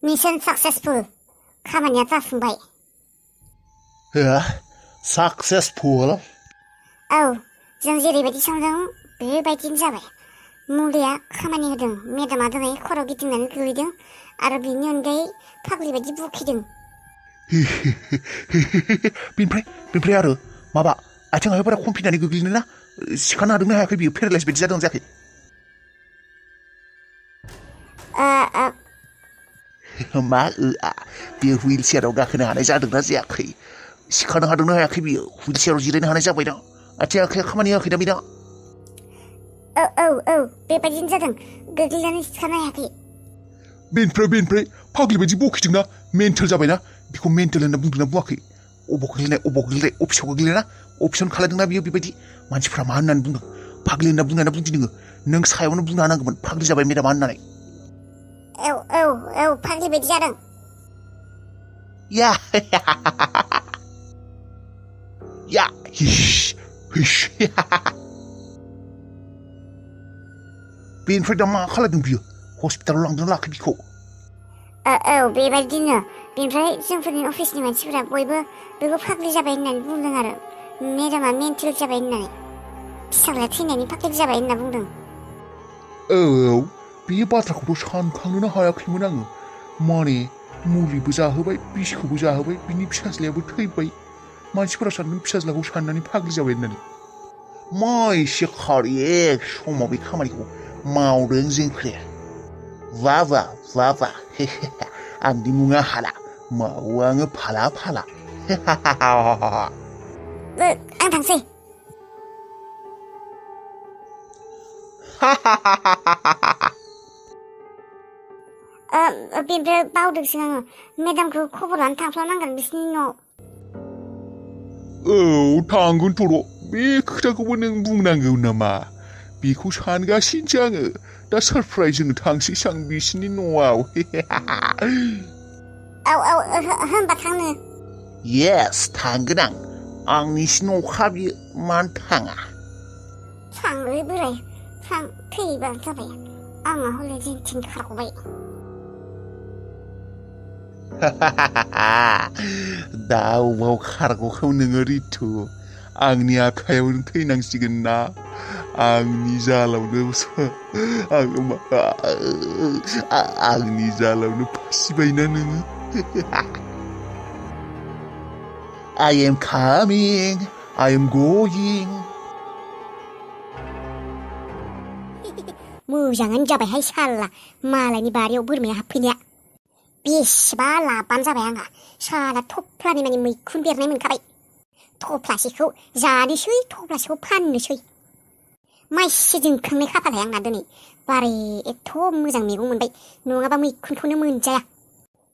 Mission successful. खामानिया जाफुंबाय. Successful? औ, जों जेरैबायदि सानदों बेबायदिनो जाबाय. मुलिया खामानि होदों. मेडामा दिनै खर' गिदिंनानै गोलैदों आरो बिनि अनगायै फाग्लि बायदि बुखिदों. बेनिफ्राय आरो माबा आथिं आखाइफोरा खंफिनानै गोग्लैनो ना सिखानो हादोंना हायाखै बियो पेरालाइस बायदि जादों जायाखै? मा बियो हुइल चेयाराव गाखोनो हानाय जादोंना जायाखै? सिखानो हादोंना हायाखै बियो? हुइल चेयाराव जिरायनो हानाय जाबाय दा? आथिं आखाइया खामानि होआखै दा बेना? औ बेबायदिनो जादों. गोग्लैनानै सिखानो हायाखै. बेनिफ्राय फाग्लि बायदि बखिदोंना मेन्टेल जाबायना? बेखौ मेन्टेल होनना बुंदोंना बुङाखै? अबाव गोग्लैनाय अफिसाव गोग्लैनायना? अफिसावनो खालायदोंना बियो बेबायदि? मानसिफ्रा मा होननानै बुंदों? फाग्लि होनना बुंनायना बुंदि नों सायावनो बुंनो हानांगौमोन फाग्लि जाबाय मेडामा होननानै. औ फाग्लि बायदि जादों. या बेनिफ्राय दा मा खालामदों बियो? हस्पिटालाव लांदोंना लाखै बिखौ? औ बेबायदिनो. बेनिफ्राय जोंफोरनि अफिसनि मानसिफोरा बयबो फाग्लि जाबाय होननानै बुंदों आरो मेडामा मेन्टेल जाबाय होननानै. फिसाज्लाया थैनायनि फाग्लि जाबाय होनना बुंदों. औ बे बाथ्राखौथ' सानखांनोनो हायाखैमोन आङो. माने मुलिबो जाहोबाय बिसखौबो जाहोबाय बिनि फिसाज्लायाबो थैबाय. मानसिफोरा सानदों फिसाज्लाखौ साननानै फाग्लि जाबाय होननानै. मा एसे कारेक्ट समाव बे खामानिखौ मावदों जोंफोर. वाह आंनि मुङा हाला मावो आङो फाला आं थांसै. बेनिफ्राय बावदोंसो आङो मेडामखौ खबर लानो थांफ्लांनांगोन बिसिनि न'आव. औ थांगोनथ' र'. बे खोथाखौबो नों बुंनांगौ नामा? बेखौ सानगासिनोसो आङो. दा सारप्राइज होनो थांसैसो आं बिसिनि न'आव. औ होनबा थांनो. येस थांगोन आं. आंनिसो न'खा बियो मानो थाङा? थांलै बोराय थां थैबानो जाबाय. आंहा हले जेनथिं खारग'बाय. दा अबाव खारग'खौ नोङो रितु? आंनि आखायावनो थैनांसिगोन ना? आंनि जालावनो फासिबायना नोङो? I am coming. I am going. मोजाङानो जाबायहाय साला मालायनि बारियाव बोरमाया हाबफैनाया. बेसेबा लाबानो जाबाय आंहा. साला थफ्लानि मानि मैखुन बेरनाय मोनखाबाय. थफ्लासेखौ जानोसै थफ्लासेखौ फाननोसै. माइसे जोंखांनाय खाफालहाय आंना दिनै. बारे एथ' मोजां मैगं मोनबाय नङाबा मैखुनखौनो मोनजाया.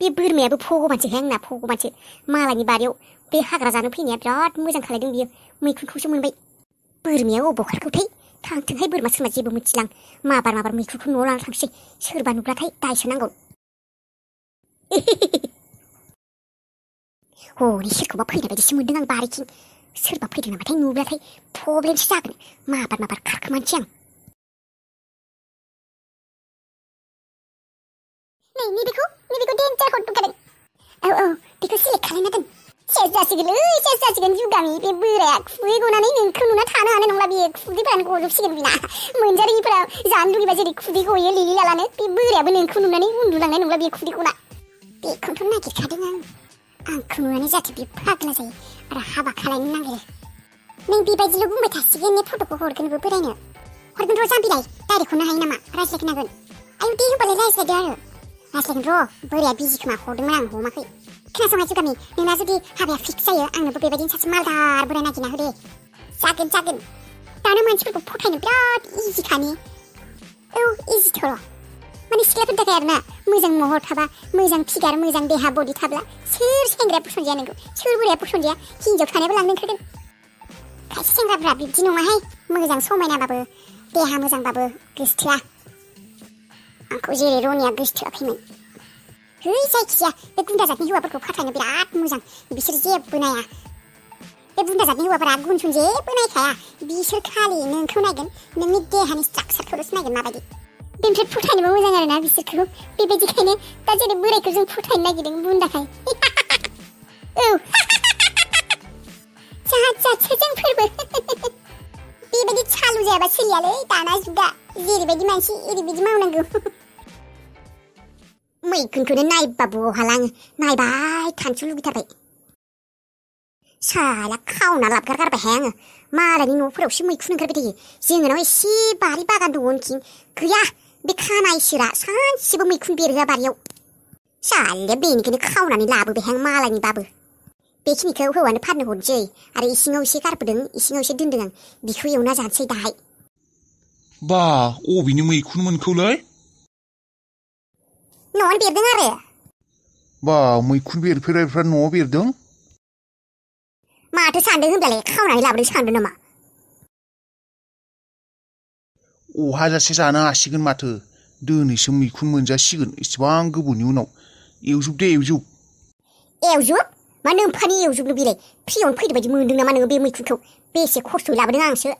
बे बोरमायाबो भगबानसोहाय आंना भगबानसो. मालायनि बारियाव बे हाग्रा जानो फैनाया बिराद मोजां खालायदों बियो. मैखुनखौसो मोनबाय. बोरमाया अबाव खारखोथाय? थांथोंहाय बोरमा सोरमा जेबो मिथिलां. माबार मैखुनखौ न'आव लाना थांसै. सोरबा नुब्लाथाय दायसोनांगौ. हनै सोरखौबा फैनाय बायदिसो मोनदों आं बारिथिं. सोरबा फैदों नामाथाय नुब्लाथाय प्रब्लेमसो जागोन. माबार खारखोमानोसै आं. नैबेखौ डेन्जार हरदों. औ बेखौ सिलेक्ट खालामना दोन. सेस जासिगोन जुगामि बे बोराया खुदै गनानै नोंखौ नुना थानो हानाय नंला बियो. खुदैफ्रानो गजोबसिगोन बिना. मोनजारिफोरा जानो लुगैबा जेरै खुदै गयो लिलि लालानो बे बोरायाबो नोंखौ नुनानै उन्दुलांनाय नंला बियो खुदै गना. बेखौनोथ' नागिरखादों आं. आंखौ नुनानै जाहाथे बे फाग्ला जायो आरो हाबा खालामनो नागिरो. नों बेबायदिल' बुंबाय थासिगोन ने फट'खौ हरगोनबो बोरायनो. हरगोन र' जाम्बिलाय डाइरेक्ट हरनो हायो नामा? रायज्लायनो हागोन. आयौ दे होनबालाय रायज्लायदो आरो. रायज्लायगोन र'. बोराया बिजि खोमा हरदोंमोन आं हमाखै. खोनासंहाय जुगामि नोंना जुदि हाबाया फिक्स जायो आंनोबो बेबायदिनो सासे मालदार बोराय नागिरना होदे. जागोन. दाना मानसिफोरखौ फथायनो बिराद इजिखानि. औ इजिथ' र'. माने सिख्लाफोरनि थाखाय आरोना मोजां महर थाबा मोजां फिगार मोजां देहा बडि थाब्ला सोर सेंग्राया पसन्द जाया नोंखौ? सोर बोराया पसन्द जाया? हिन्जाव थानायाबो लांनो ओंखारगोन. खायसे सेंग्राफ्रा बिब्दि नङाहाय. मोजां समायनाबाबो देहा मोजांबाबो गोसथोआ. आंखौ जेरै रनिया गोसथोआखैमोन. है जायखिजाया बे गुन्दा जातनि हौवाफोरखौ खाथायनो बिराद मोजां. बिसोर जेबो नाया. बे गुन्दा जातनि हौवाफोरा गुन जेबो नायखाया. बिसोर खालि नोंखौ नायगोन नोंनि देहानि स्ट्राक्चारखौल'सो नायगोन माबायदि. बेनिफ्राय फोथायनोबो मोजां आरोना बिसोरखौ बेबायदिखायनो दा जेरै बोरायखौ जों फोथायनो नागिरदों बुन्दाखाय औ जाहाजासो जोंफोरबो बेबायदि सालु जायाबा सोलियालै दाना जुगा जेरैबायदि मानसि ओरैबायदि मावनांगौ मैखुनखौनो नायबा बहालाङो नायबाय थानोसो लुगैथारबाय साला खावना लाबगारगारबायहाय आङो मालायनि न'फोरावसो मैखुन ओंखारबाय थायो जोंनाव एसे बारि बागान दङ उनथिं गैया बे खानाय इसोरा सानसेबो मैखुन बेरहोआ बारियाव सालाया बेनिखायनो खावनानै लाबोबायहाय आं मालायनिबाबो बेखिनिखौ हौवानो फाननो हरनोसै आरो इसिङाव एसे गारबोदों इसिङाव एसे दोनदों आं बिखौ एवना जानोसै दाहाय बा अबेनि मैखुन मोनखौलै न'आवनो बेरदों आरो बा मैखुन बेरफेरनायफ्रा न'आव बेरदों माथो सानदों होनब्लालाय खावनानै लाबोदों सानदों नामा अहाजासे जानो हासिगोन माथो दिनैसो मैखुन मोनजासिगोन इसेबां गोबावनि उनाव एवजुब दे एवजुब एवजुब मा नोमफानि एवजुबनो बेलाय फ्रियावनो फैदो बायदि मोनदों नामा नोङो बे मैखुनखौ बेसे खस्थ'यै लाबोदों आंसो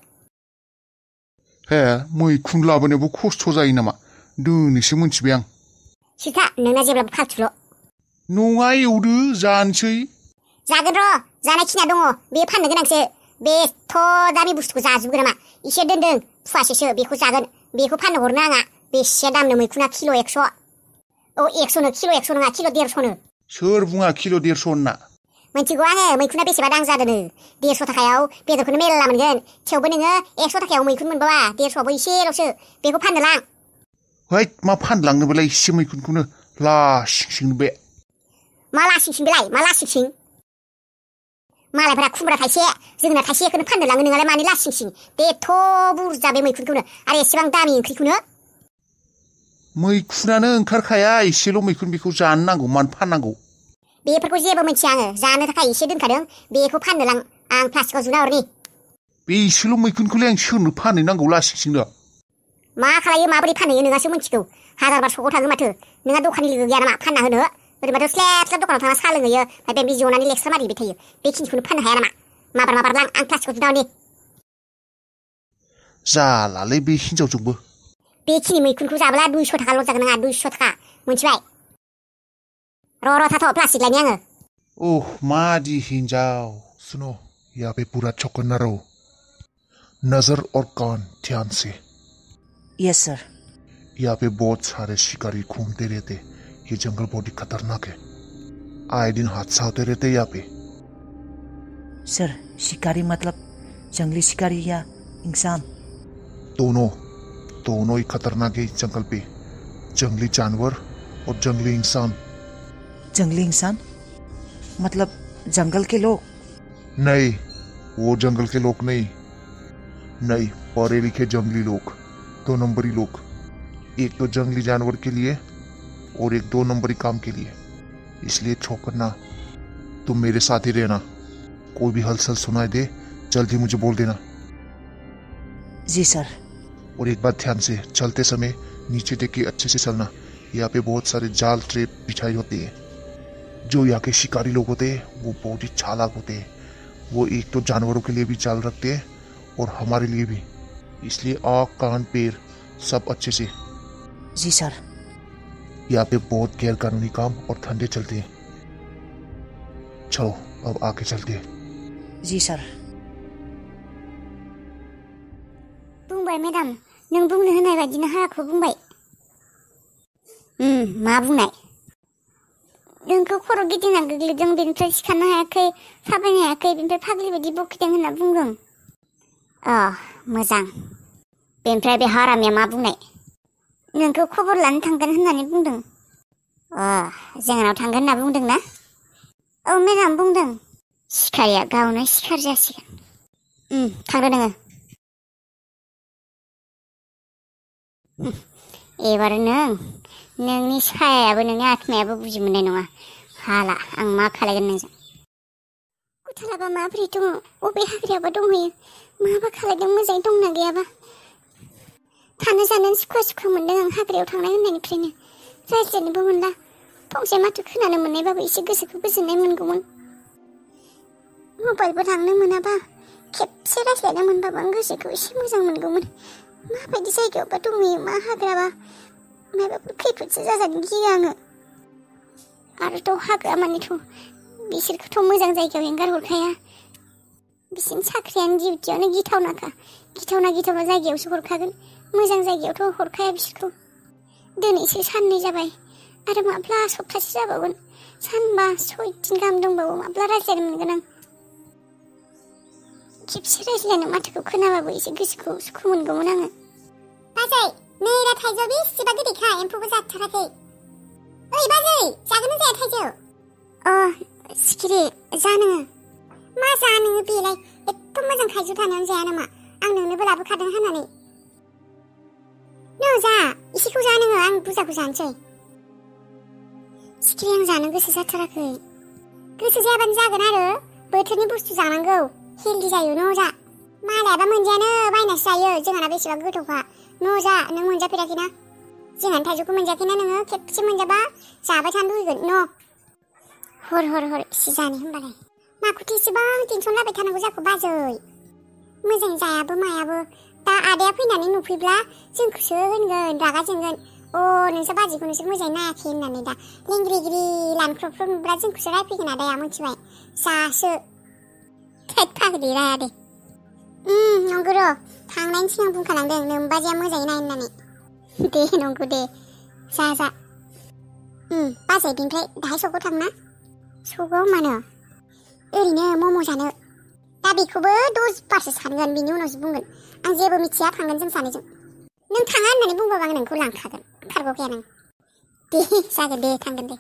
हे मैखुन लाबोनायावबो खस्थ' जायो नामा दिनैसो मिथिबाय आं सिथा नोंना जेब्लाबो फाल्थुल' नङा एवदो जानोसै जागोन र' जानायखिनिया दङ बे फाननो गोनांसो बेथ' दामि बुस्थुखौ जाजोबगोन नामा एसे दोनदों फुवासेसो बेखौ जागोन बेखौ फाननो हरनो आंहा बेसे दामनो मैखुना किल' 100 औ 100नो किल' 100 नङा किल' 150नो सोर बुङा किल' 150 होनना मिथिगौ आङो मैखुना बेसेबा दाम जादोंनो 150 थाखायाव बेदरखौनो मेरला मोनगोन थेवबो नोङो 100 थाखायाव मैखुन मोनबावा 150आवबो एसेल'सो बेखौ फाननो लां हैद मा फानलांनोबालाय एसे मैखुनखौनो लासिंसिं बे मा लासिंसिं बेलाय मा लासिंसिं मालायफोरा खुमब्रा थाइसे जोंना थाइसेखौनो फाननो लाङो नोंहालाय मानि लासिंसिं बेथ' बुरजा बे मैखुनखौनो आरो एसेबां दामि ओंख्रिखौनो मैखुनानो ओंखारखाया एसेल' मैखुन बेखौ जानो नांगौ मानो फाननांगौ बेफोरखौ जेबो मिथिया आङो जानो थाखाय एसे दोनखादों बेखौ फाननो लां आं प्लास्टिकआव जुना हरनि बे एसेल' मैखुनखौलाय आं सोरनो फाननो नांगौ लासिंसिंनो मा खालायो माबोरै फानहैयो नोंहासो मिथिगौ हाजारबार सकआव थाङो माथो नोंहा दखाननि लोगो गैया नामा फानना होनो ओरैबाथ' स्लेब स्लेब दखानाव थांना साहा लोंहैयो ओमफ्राय बे जनानै लेक्सार मारिबाय थायो बेखिनिखौनो फाननो हाया नामा माबार लां आं प्लास्टिकआव जुना हरनि जालालै बे हिनजावजोंबो बेखिनि मैखुनखौ जाब्ला 200 थाखाल' जागोन नङा 200 थाखा मिथिबाय र' थाथ' प्लास्टिक लायनि आङो ओह मादी हिंजाव सुनो यहाँ पे पूरा चौकन्ना रहो नजर और कान ध्यान से यस सर यहाँ पे बहुत सारे शिकारी घूमते रहते ये जंगल बहुत ही खतरनाक है आए दिन हादसा होते रहते यहाँ पे सर शिकारी मतलब जंगली शिकारी या इंसान दोनों ही खतरनाक है इस जंगल पे जंगली जानवर और जंगली इंसान जंगली इंसान मतलब जंगल के लोग नहीं वो जंगल के लोग नहीं पढ़े लिखे जंगली लोग 2 नंबरी लोग एक तो जंगली जानवर के लिए और एक 2 नंबरी काम के लिए इसलिए चौकन्ना तुम मेरे साथ ही रहना कोई भी हलचल सुनाई दे जल्दी मुझे बोल देना जी सर और एक बात ध्यान से चलते समय नीचे देख के अच्छे से चलना यहाँ पे बहुत सारे जाल ट्रैप बिछाई होती है जो यहाँ के शिकारी लोग होते हैं वो बहुत ही चालाक होते हैं वो एक तो जानवरों के लिए भी जाल रखते हैं और हमारे लिए भी इसलिए आँख कान पैर सब अच्छे से जी सर यहाँ पे बहुत गैर कानूनी काम और धंधे चलते हैं चलो अब आगे चलते हैं जी सर बुंबाय मेडाम नों बुंनो होनाय बायदिनो हाखौ बुंबाय मा बुंनाय नोंखौ खर' गिदिंना गोग्लैदों बेनिफ्राय सिखारनो हायाखै थाबायनो हायाखै बेनिफ्राय फाग्लि बायदि बखिदों होनना बुंदों मोजां बेनिफ्राय बे हारामिया मा बुंनाय नोंखौ खबर लानो थांगोन होननानै बुंदों जोंनाव थांगोन होनना बुंदों ना औ मेडाम बुंदों शिकारिया गावनो शिकार जासिगोन थांदो नोङो एबार नोंनि सायायाबो नोंनि आत्मायाबो बुजि मोननाय नङा हाला आं मा खालायगोन नोंजों गुथालाबा माबोरै दङ अबे हाग्रायाबा दंहैयो माबा खालायदों मोजाङै दंना गैयाबा थानो जानो सुखुवा मोनदों आं हाग्रायाव थांनाय होननायनिफ्रायनो रायज्लायनोबो मोनला फंसे माथो खोनानो मोननायबाबो एसे गोसोखौ गोजोननाय मोनगौमोन मबाइलबो लांनो मोनाबा खेबसे रायज्लायनो मोनबाबो आं गोसोखौ एसे मोजां मोनगौमोन माबायदि जायगायावबा दंहैयो मा हाग्राबा माबाफोर खैफोदसो जाजानो गियो आङो आरोथ' हाग्रा मानेथ' बिसोरखौथ' मोजां जायगायाव एंगार हरखाया बिसिनि साख्रियानो डिउटियावनो गिथावनाखा गिथावना जायगायावसो हरखागोन मोजां जायगायावथ' हरखाया बिसोरखौ दिनैसो साननै जाबाय आरो माब्ला सप्तासे जाबावगोन सानबा 6 दिन गाहाम दंबावो माब्ला रायज्लायनो मोनगोन आं खेबसे रायज्लायनो माथोखौ खोनाबाबो एसे गोसोखौ सुखु मोनगौमोन आङो बाजै नै दा थाइजौ बेसेबा गोदैखा एम्फौबो जाथाराखै ओइ बाजै जागोन ना जाया थाइजौ सिखिरि जानो मा जानो बेलाय एथ' मोजां थाइजौ थानायावनो जाया नामा आं नोंनोबो लाबोखादों होननानै नो जा एसेखौ जा नोङो आं बुरजाखौ जानोसै सिखिरि आं जानो गोसो जाथाराखै गोसो जायाबानो जागोन आरो बोथोरनि बुस्थु जानांगौ हेल्दी जायो न' जा मालायाबा मोनजायानो बायनासो जायो जोंहाना बेसेबा गोथावखा न' जा नों मोनजाफेराखैना जोंहानि थाइजौखौ मोनजायाखैना नोङो खेबसे मोनजाबा जाबाय थानो लुगैगोन न' हर एसे जानो होनबालाय माखौथो एसेबां टेनसन लाबाय थानांगौ जाखो बाजै मोजां जायाबो मायाबो दा आदाया फैनानै नुफैब्ला जोंखौसो होनगोन रागा जोंगोन नोंसोर बाजैखौ नोंसोर मोजाङै नायाखै होननानै दा लेंग्रि लानख्रबख्रब नुब्ला जोंखौसो रायफैगोन आदाया मिथिबाय जासो थेट फाग्लि राया दे नंगौ र' थांनायनि सिगां बुंखालांदों नोमबाजैया मोजाङै नाय होननानै दे नंगौ दे जा बाजै बेनिफ्राय दाहाय सकआव थांना सकआव मानो ओरैनो मम' जानो दा बेखौबो 10 बारसो सानगोन बिनि उनावसो बुंगोन आं जेबो मिथिया थांगोन जों सानैजों नों थाङा होननानै बुंबाबो आं नोंखौ लांखागोन खारग'खाया नों दे जागोन दे थांगोन दे